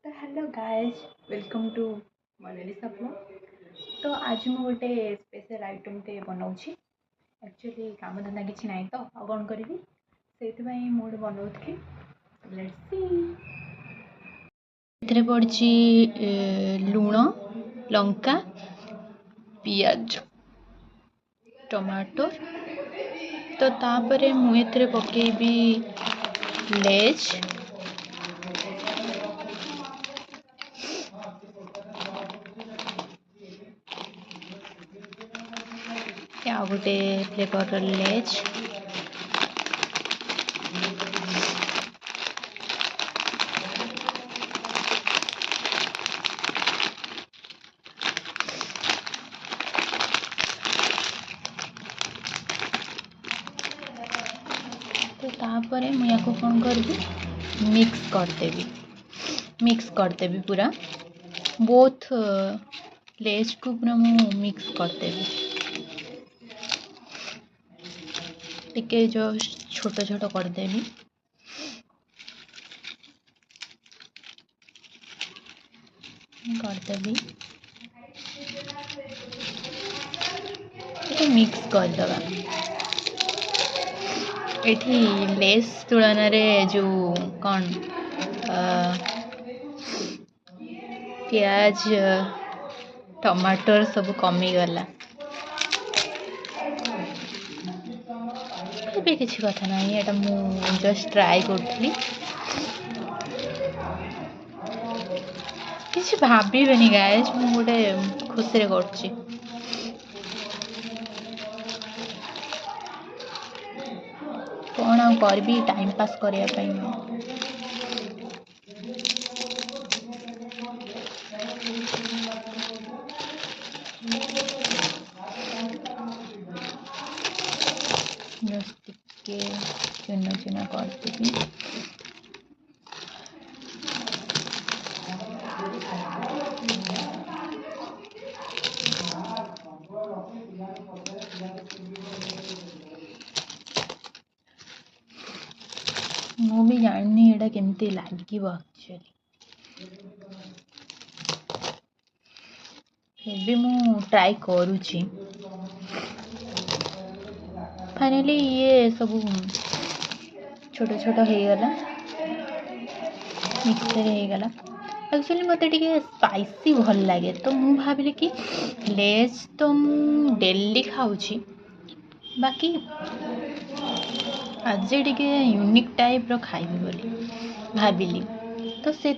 तो hello guys welcome to Monalisa blog. तो आज मु गोटे स्पेशल आइटम टे बनाऊँगी। एक्चुअली काम धंदा किसी ना तो आ कौन करी से मुझे बनाऊली। लेट्स सी एथरे पड़ची लूण लंका पियाज टमाटो। तो तापरे मुझे पकेबी लेज आ गोटे फ्लेवर लेज तो तापर मुझे कौन करी मिक्स करदेवी पूरा बोथ लेज को पूरा मु मिक्स करदेवी टिके जस्ट छोट छोट करदेवी मिक्स करदबा। एठी लेस तुलन जो कौन प्याज टमाटर सब कमी गला भी किसी कथा ना एटा मु जस्ट ट्राई करी किसी भाभी गाइस मु गोटे खुशी करछि। कौन आ करबी टाइम पास करिया पई जस्ट टिके चुना चुना करदेवी। मु भी जाननी एटा केमती लागिबो एक्चुअली फिर भी मु ट्राई करूची। फाइनली ये सब छोट छोट हो गला मिक्सर हो गला। एक्चुअली मत स्पाइसी भल लगे तो मु भाविली कि लेज तो मु डेली खाऊची बाकी आज टे यूनिक टाइप रो खाइबी बोली भाविली तो से